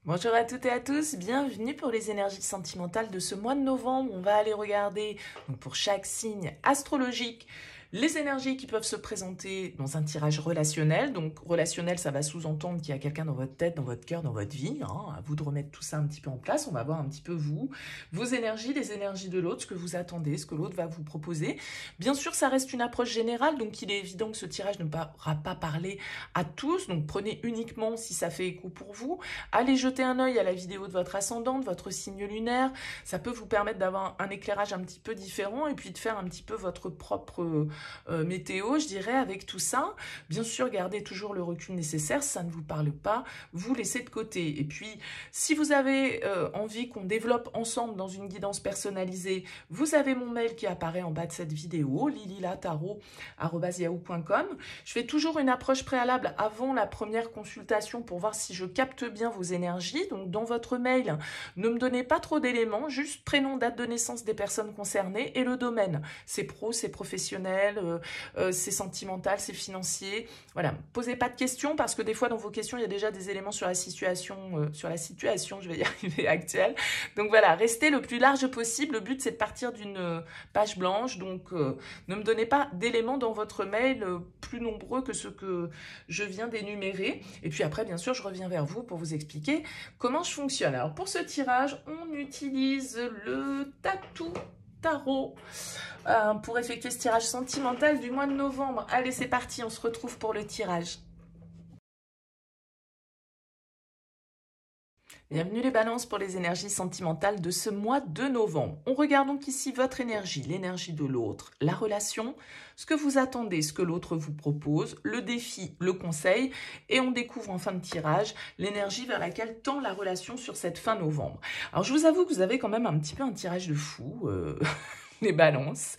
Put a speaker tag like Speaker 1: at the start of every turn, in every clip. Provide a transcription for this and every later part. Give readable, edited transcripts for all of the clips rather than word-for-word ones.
Speaker 1: Bonjour à toutes et à tous, bienvenue pour les énergies sentimentales de ce mois de novembre. On va aller regarder donc pour chaque signe astrologique les énergies qui peuvent se présenter dans un tirage relationnel. Donc relationnel, ça va sous-entendre qu'il y a quelqu'un dans votre tête, dans votre cœur, dans votre vie. À vous de remettre tout ça un petit peu en place. On va voir un petit peu vous, vos énergies, les énergies de l'autre, ce que vous attendez, ce que l'autre va vous proposer. Bien sûr, ça reste une approche générale, donc il est évident que ce tirage ne pourra pas parler à tous. Donc prenez uniquement si ça fait écho pour vous. Allez jeter un œil à la vidéo de votre ascendant, de votre signe lunaire. Ça peut vous permettre d'avoir un éclairage un petit peu différent et puis de faire un petit peu votre propre météo, je dirais, avec tout ça. Bien sûr, gardez toujours le recul nécessaire. Si ça ne vous parle pas, vous laissez de côté. Et puis, si vous avez envie qu'on développe ensemble dans une guidance personnalisée, vous avez mon mail qui apparaît en bas de cette vidéo, lililatarot@yahoo.com. Je fais toujours une approche préalable avant la première consultation pour voir si je capte bien vos énergies. Donc, dans votre mail, ne me donnez pas trop d'éléments, juste prénom, date de naissance des personnes concernées et le domaine. C'est pro, c'est professionnel, c'est sentimental, c'est financier. Voilà, posez pas de questions parce que des fois dans vos questions, il y a déjà des éléments sur la situation, je vais y arriver, actuelle. Donc voilà, restez le plus large possible. Le but, c'est de partir d'une page blanche. Donc, ne me donnez pas d'éléments dans votre mail plus nombreux que ceux que je viens d'énumérer. Et puis après, bien sûr, je reviens vers vous pour vous expliquer comment je fonctionne. Alors, pour ce tirage, on utilise le Tatou Tarot pour effectuer ce tirage sentimental du mois de novembre. Allez, c'est parti, on se retrouve pour le tirage. Bienvenue les balances pour les énergies sentimentales de ce mois de novembre. On regarde donc ici votre énergie, l'énergie de l'autre, la relation, ce que vous attendez, ce que l'autre vous propose, le défi, le conseil, et on découvre en fin de tirage l'énergie vers laquelle tend la relation sur cette fin novembre. Alors je vous avoue que vous avez quand même un petit peu un tirage de fou, les balances.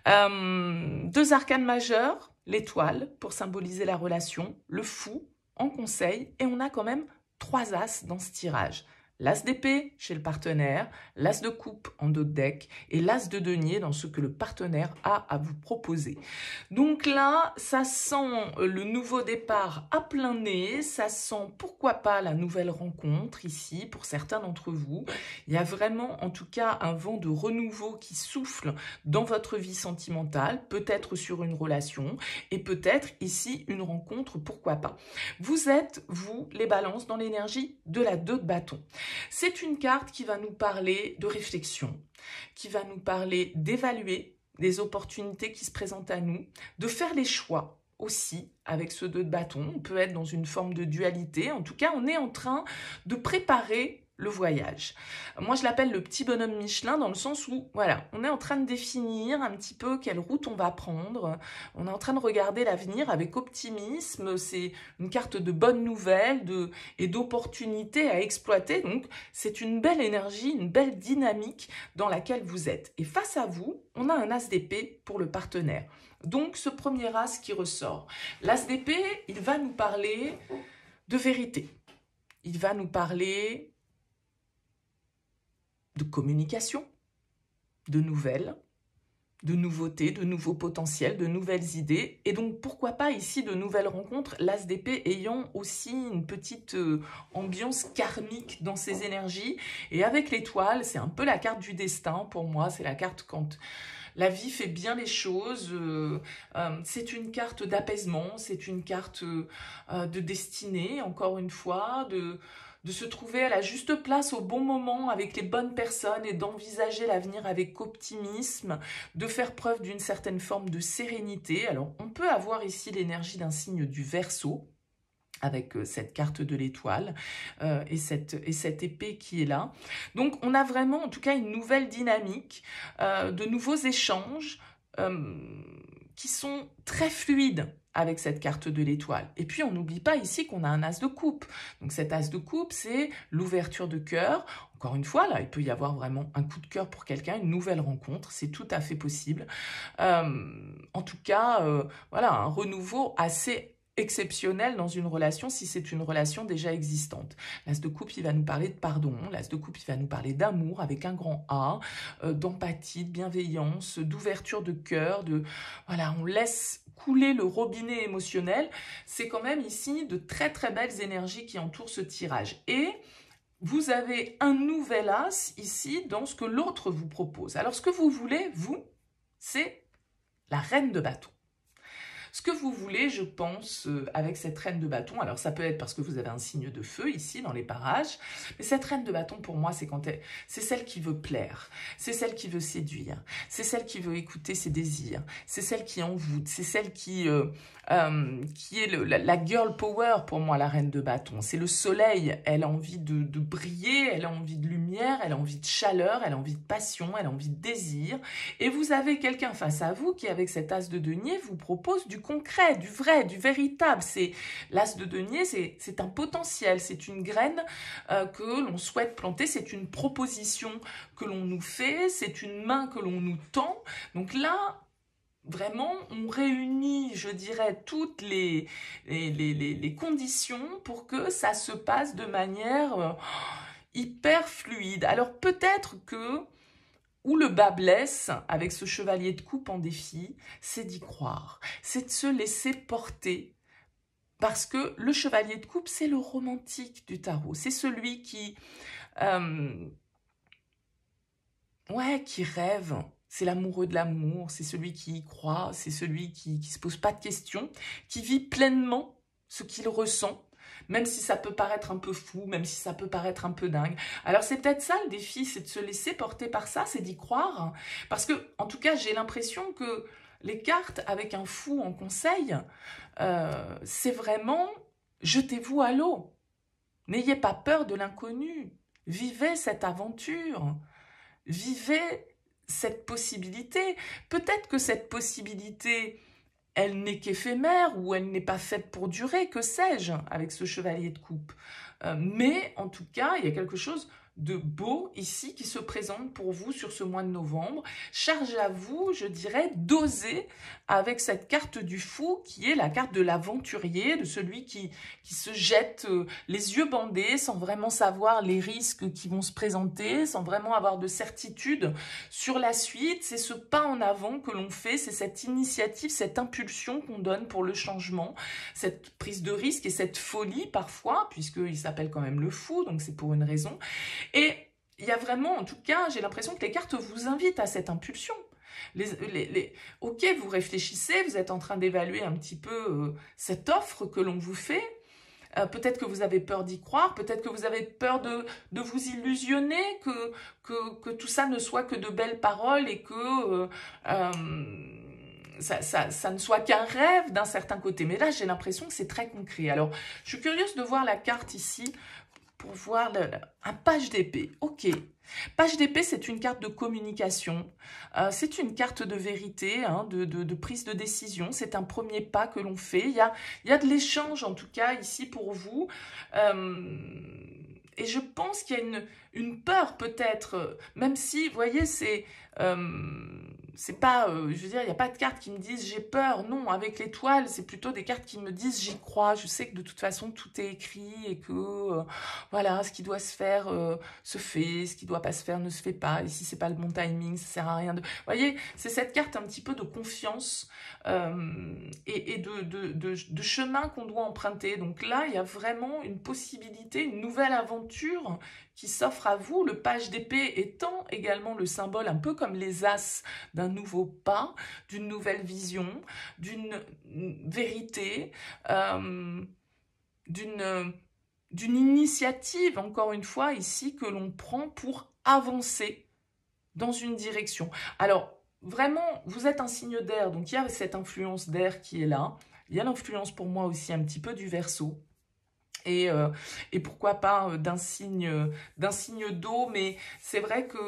Speaker 1: Deux arcanes majeurs, l'étoile pour symboliser la relation, le fou en conseil, et on a quand même 3 as dans ce tirage. L'as d'épée chez le partenaire, l'as de coupe en dos de deck et l'as de denier dans ce que le partenaire a à vous proposer. Donc là, ça sent le nouveau départ à plein nez, ça sent pourquoi pas la nouvelle rencontre ici pour certains d'entre vous. Il y a vraiment en tout cas un vent de renouveau qui souffle dans votre vie sentimentale, peut-être sur une relation et peut-être ici une rencontre, pourquoi pas. Vous êtes, vous, les balances, dans l'énergie de la 2 de bâton. C'est une carte qui va nous parler de réflexion, qui va nous parler d'évaluer des opportunités qui se présentent à nous, de faire les choix aussi avec ce 2 de bâton. On peut être dans une forme de dualité. En tout cas, on est en train de préparer le voyage. Moi, je l'appelle le petit bonhomme Michelin dans le sens où, voilà, on est en train de définir un petit peu quelle route on va prendre. On est en train de regarder l'avenir avec optimisme. C'est une carte de bonnes nouvelles et d'opportunités à exploiter. Donc, c'est une belle énergie, une belle dynamique dans laquelle vous êtes. Et face à vous, on a un as d'épée pour le partenaire. Donc, ce premier as qui ressort. L'as d'épée, il va nous parler de vérité. Il va nous parler de communication, de nouvelles, de nouveautés, de nouveaux potentiels, de nouvelles idées. Et donc, pourquoi pas ici de nouvelles rencontres, l'as d'épée ayant aussi une petite ambiance karmique dans ses énergies. Et avec l'étoile, c'est un peu la carte du destin pour moi. C'est la carte quand la vie fait bien les choses. C'est une carte d'apaisement, c'est une carte de destinée, encore une fois, de se trouver à la juste place au bon moment avec les bonnes personnes et d'envisager l'avenir avec optimisme, de faire preuve d'une certaine forme de sérénité. Alors, on peut avoir ici l'énergie d'un signe du Verseau, avec cette carte de l'étoile et cette épée qui est là. Donc, on a vraiment, en tout cas, une nouvelle dynamique, de nouveaux échanges qui sont très fluides avec cette carte de l'étoile. Et puis, on n'oublie pas ici qu'on a un as de coupe. Donc, cet as de coupe, c'est l'ouverture de cœur. Encore une fois, là, il peut y avoir vraiment un coup de cœur pour quelqu'un, une nouvelle rencontre. C'est tout à fait possible. En tout cas, voilà, un renouveau assez exceptionnel dans une relation si c'est une relation déjà existante. L'as de coupe, il va nous parler de pardon. L'as de coupe, il va nous parler d'amour avec un grand A, d'empathie, de bienveillance, d'ouverture de cœur, voilà, on laisse couler le robinet émotionnel. C'est quand même ici de très très belles énergies qui entourent ce tirage. Et vous avez un nouvel as ici dans ce que l'autre vous propose. Alors, ce que vous voulez, vous, c'est la reine de bâton. Ce que vous voulez, je pense, avec cette reine de bâton, alors ça peut être parce que vous avez un signe de feu ici dans les parages, mais cette reine de bâton pour moi, c'est celle qui veut plaire, c'est celle qui veut séduire, c'est celle qui veut écouter ses désirs, c'est celle qui envoûte, c'est celle qui est la girl power pour moi, la reine de bâton. C'est le soleil, elle a envie de briller, elle a envie de lumière, elle a envie de chaleur, elle a envie de passion, elle a envie de désir, et vous avez quelqu'un face à vous qui, avec cet as de denier, vous propose du concret, du vrai, du véritable. L'as de denier, c'est un potentiel, c'est une graine que l'on souhaite planter, c'est une proposition que l'on nous fait, c'est une main que l'on nous tend. Donc là, vraiment, on réunit, je dirais, toutes les conditions pour que ça se passe de manière hyper fluide. Alors peut-être que où le bas blesse, avec ce chevalier de coupe en défi, c'est d'y croire, c'est de se laisser porter. Parce que le chevalier de coupe, c'est le romantique du tarot. C'est celui qui rêve. C'est l'amoureux de l'amour, c'est celui qui y croit, c'est celui qui ne se pose pas de questions, qui vit pleinement ce qu'il ressent, même si ça peut paraître un peu fou, même si ça peut paraître un peu dingue. Alors c'est peut-être ça le défi, c'est de se laisser porter par ça, c'est d'y croire. Parce que, en tout cas, j'ai l'impression que les cartes avec un fou en conseil, c'est vraiment jetez-vous à l'eau. N'ayez pas peur de l'inconnu. Vivez cette aventure. Vivez cette possibilité. Peut-être que cette possibilité, elle n'est qu'éphémère ou elle n'est pas faite pour durer, que sais-je, avec ce chevalier de coupe. Mais en tout cas, il y a quelque chose de beau ici qui se présente pour vous sur ce mois de novembre. Charge à vous, je dirais, d'oser avec cette carte du fou qui est la carte de l'aventurier, de celui qui se jette les yeux bandés sans vraiment savoir les risques qui vont se présenter, sans vraiment avoir de certitude sur la suite. C'est ce pas en avant que l'on fait, c'est cette initiative, cette impulsion qu'on donne pour le changement, cette prise de risque et cette folie parfois, puisqu'il s'appelle quand même le fou, donc c'est pour une raison. Et il y a vraiment, en tout cas, j'ai l'impression que les cartes vous invitent à cette impulsion. Ok, vous réfléchissez, vous êtes en train d'évaluer un petit peu cette offre que l'on vous fait. Peut-être que vous avez peur d'y croire, peut-être que vous avez peur de vous illusionner, que tout ça ne soit que de belles paroles et que ça ne soit qu'un rêve d'un certain côté. Mais là, j'ai l'impression que c'est très concret. Alors, je suis curieuse de voir la carte ici pour voir un page d'épée. Ok. Page d'épée, c'est une carte de communication. C'est une carte de vérité, hein, de prise de décision. C'est un premier pas que l'on fait. Il y a de l'échange, en tout cas, ici pour vous. Et je pense qu'il y a une peur, peut-être, même si, vous voyez, c'est pas, je veux dire, il n'y a pas de cartes qui me disent j'ai peur. Non, avec l'étoile, c'est plutôt des cartes qui me disent j'y crois. Je sais que de toute façon, tout est écrit et que, voilà, ce qui doit se faire se fait, ce qui ne doit pas se faire ne se fait pas. Et si c'est pas le bon timing, ça sert à rien de... Vous voyez, c'est cette carte un petit peu de confiance et de chemin qu'on doit emprunter. Donc là, il y a vraiment une possibilité, une nouvelle aventure qui s'offre à vous, le page d'épée étant également le symbole, un peu comme les as, d'un nouveau pas, d'une nouvelle vision, d'une vérité, d'une initiative, encore une fois, ici, que l'on prend pour avancer dans une direction. Alors, vraiment, vous êtes un signe d'air, donc il y a cette influence d'air qui est là. Il y a l'influence pour moi aussi un petit peu du Verseau. Et pourquoi pas d'un signe d'eau, mais c'est vrai que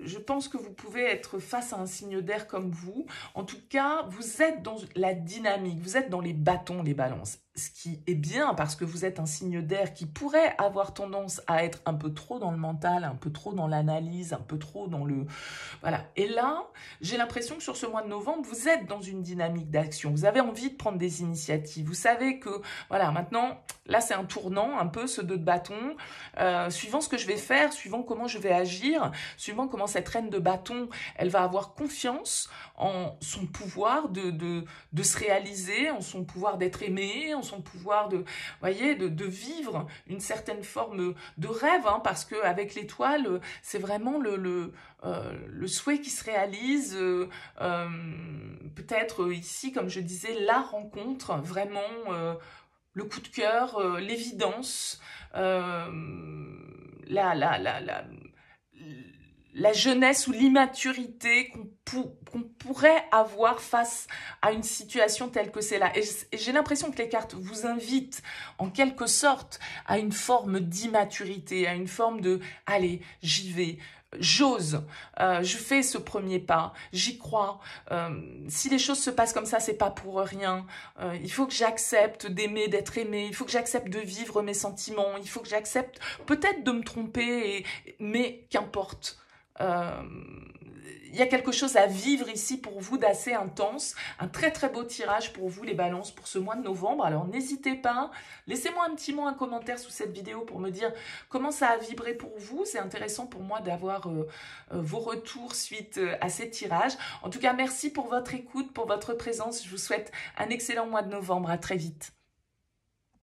Speaker 1: je pense que vous pouvez être face à un signe d'air comme vous. En tout cas, vous êtes dans la dynamique, vous êtes dans les bâtons, les balances. Ce qui est bien parce que vous êtes un signe d'air qui pourrait avoir tendance à être un peu trop dans le mental, un peu trop dans l'analyse, un peu trop dans le... Voilà. Et là, j'ai l'impression que sur ce mois de novembre, vous êtes dans une dynamique d'action. Vous avez envie de prendre des initiatives. Vous savez que, voilà, maintenant, là, c'est un tournant, un peu ce 2 de bâton. Suivant ce que je vais faire, suivant comment je vais agir, suivant comment cette reine de bâton, elle va avoir confiance en son pouvoir de se réaliser, en son pouvoir d'être aimée, en son pouvoir de, voyez, de vivre une certaine forme de rêve, hein, parce qu'avec l'étoile, c'est vraiment le souhait qui se réalise, peut-être ici, comme je disais, la rencontre, vraiment le coup de cœur, l'évidence, la jeunesse ou l'immaturité qu'on pourrait avoir face à une situation telle que c'est là. Et j'ai l'impression que les cartes vous invitent en quelque sorte à une forme d'immaturité, à une forme de « allez, j'y vais ». J'ose, je fais ce premier pas, j'y crois. Si les choses se passent comme ça, c'est pas pour rien. Il faut que j'accepte d'aimer, d'être aimé. Il faut que j'accepte de vivre mes sentiments. Il faut que j'accepte peut-être de me tromper, mais qu'importe. Il y a quelque chose à vivre ici pour vous d'assez intense. Un très très beau tirage pour vous les balances pour ce mois de novembre. Alors n'hésitez pas, laissez-moi un petit mot, un commentaire sous cette vidéo pour me dire comment ça a vibré pour vous. C'est intéressant pour moi d'avoir vos retours suite à ces tirages. En tout cas, merci pour votre écoute, pour votre présence. Je vous souhaite un excellent mois de novembre. À très vite.